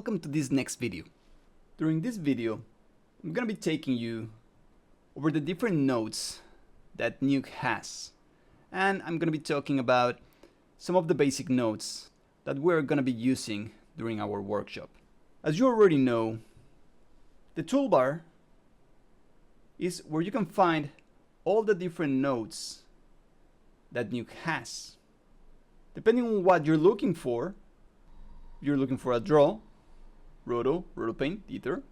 welcome to this next video. During this video, I'm going to be taking you over the different nodes that Nuke has. And I'm going to be talking about some of the basic nodes that we're going to be using during our workshop. As you already know, the toolbar is where you can find all the different nodes that Nuke has. Depending on what you're looking for a draw, roto paint, ether,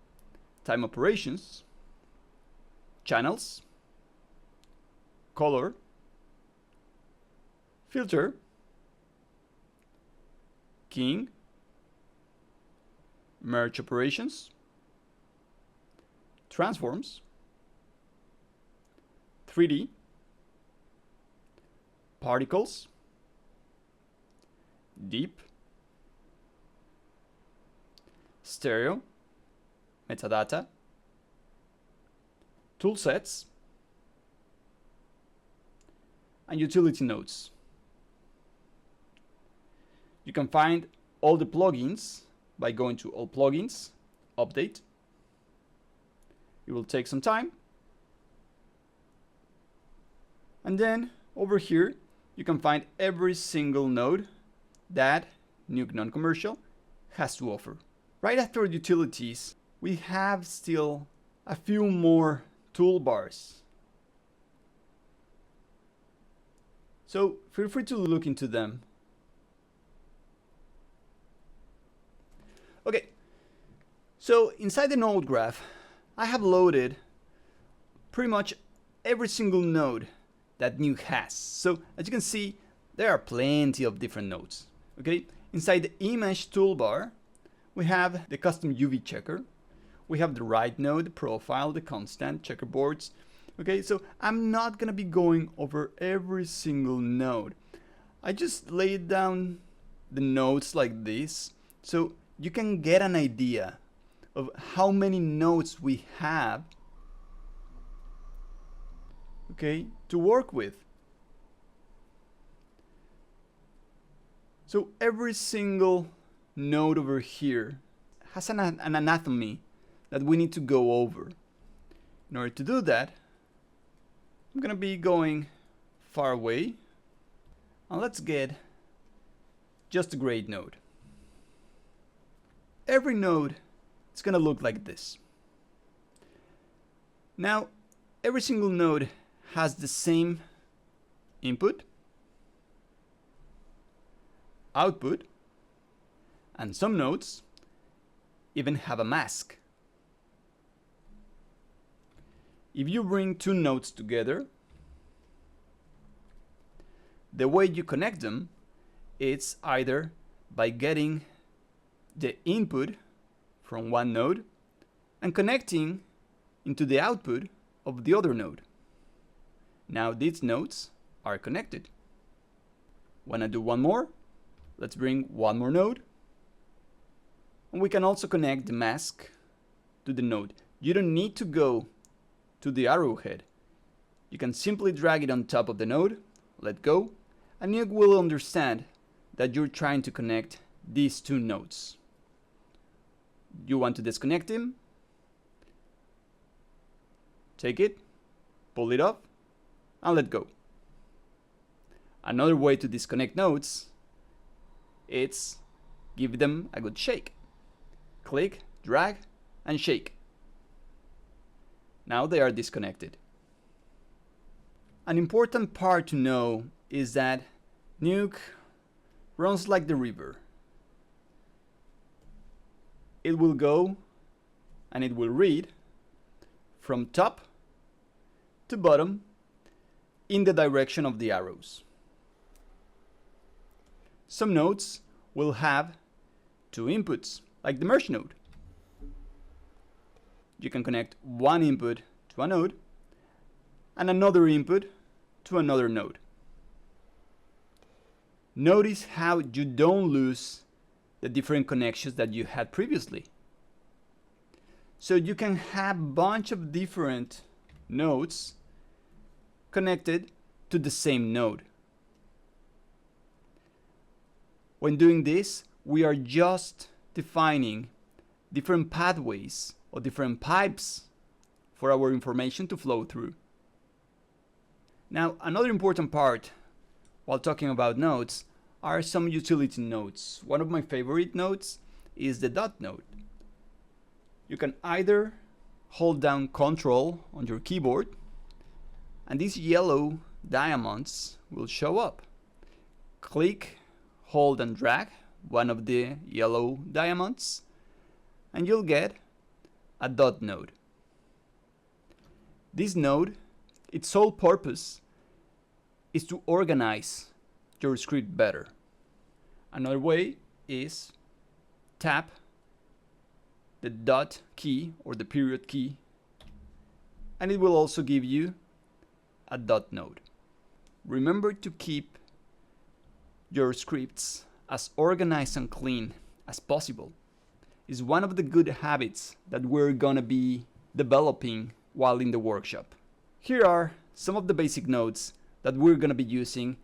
time operations, channels, color, filter, keying, merge operations, transforms, 3D, particles, deep, stereo, metadata, toolsets, and utility nodes. You can find all the plugins by going to all plugins, update. It will take some time. And then over here, you can find every single node that Nuke non-commercial has to offer. Right after utilities, we have still a few more toolbars. So feel free to look into them. Okay, so inside the node graph, I have loaded pretty much every single node that Nuke has. So as you can see, there are plenty of different nodes. Okay, inside the image toolbar, we have the custom UV checker. We have the right node, the profile, the constant, checkerboards. Okay, so I'm not gonna be going over every single node. I just laid down the nodes like this so you can get an idea of how many nodes we have, okay, to work with. So every single node over here has an anatomy that we need to go over. In order to do that, I'm gonna be going far away, and let's get just a grade node. Every node is gonna look like this. Now, every single node has the same input, output, and some nodes even have a mask. If you bring two nodes together, the way you connect them is either by getting the input from one node and connecting into the output of the other node. Now these nodes are connected. Wanna do one more? Let's bring one more node. And we can also connect the mask to the node. You don't need to go to the arrowhead. You can simply drag it on top of the node, let go, and Nuke will understand that you're trying to connect these two nodes. You want to disconnect him? Take it, pull it up, and let go. Another way to disconnect nodes is give them a good shake. Click, drag, and shake. Now they are disconnected. An important part to know is that Nuke runs like the river. It will go and it will read from top to bottom in the direction of the arrows. Some nodes will have two inputs, like the merge node. You can connect one input to a node and another input to another node. Notice how you don't lose the different connections that you had previously. So you can have a bunch of different nodes connected to the same node. When doing this, we are just defining different pathways or different pipes for our information to flow through. Now, another important part while talking about nodes are some utility nodes. One of my favorite nodes is the dot node. You can either hold down Ctrl on your keyboard and these yellow diamonds will show up. Click, hold and drag one of the yellow diamonds and you'll get a dot node. This node, its sole purpose is to organize your script better. Another way is tap the dot key or the period key and it will also give you a dot node. Remember to keep your scripts as organized and clean as possible. It's one of the good habits that we're gonna be developing while in the workshop. Here are some of the basic nodes that we're gonna be using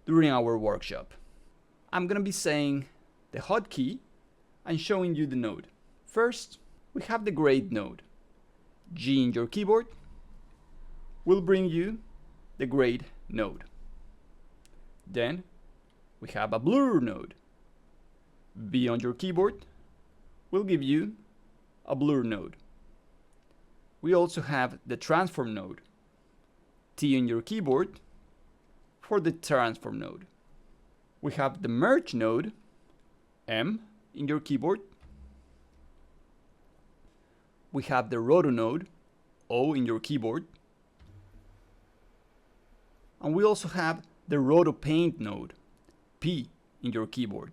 during our workshop. I'm gonna be saying the hotkey and showing you the node. First, we have the grade node. G in your keyboard will bring you the grade node. Then we have a blur node. B on your keyboard will give you a blur node. We also have the transform node. T on your keyboard for the transform node. We have the merge node, M in your keyboard. We have the roto node, O in your keyboard. And we also have the roto paint node, P in your keyboard.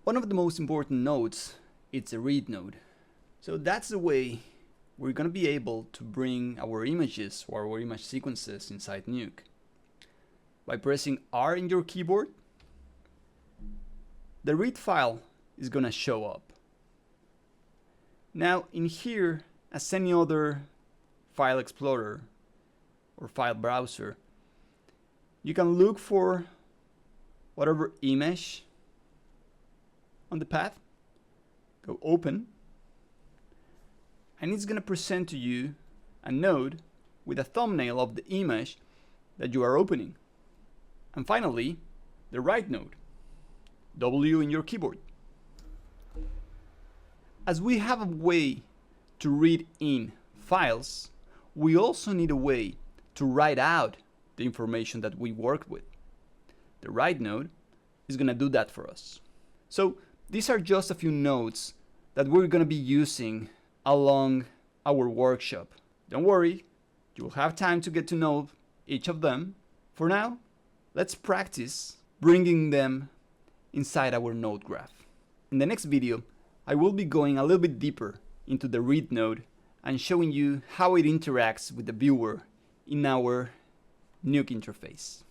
One of the most important nodes is the read node. So that's the way we're going to be able to bring our images or our image sequences inside Nuke. By pressing R in your keyboard, the read file is going to show up. Now in here, as any other file explorer or file browser, you can look for whatever image on the path, go open, and it's going to present to you a node with a thumbnail of the image that you are opening. And finally, the write node, W in your keyboard. As we have a way to read in files, we also need a way to write out the information that we worked with. The write node is going to do that for us. So these are just a few nodes that we're going to be using along our workshop. Don't worry, you'll have time to get to know each of them. For now, let's practice bringing them inside our node graph. In the next video, I will be going a little bit deeper into the read node and showing you how it interacts with the viewer in our Nuke interface.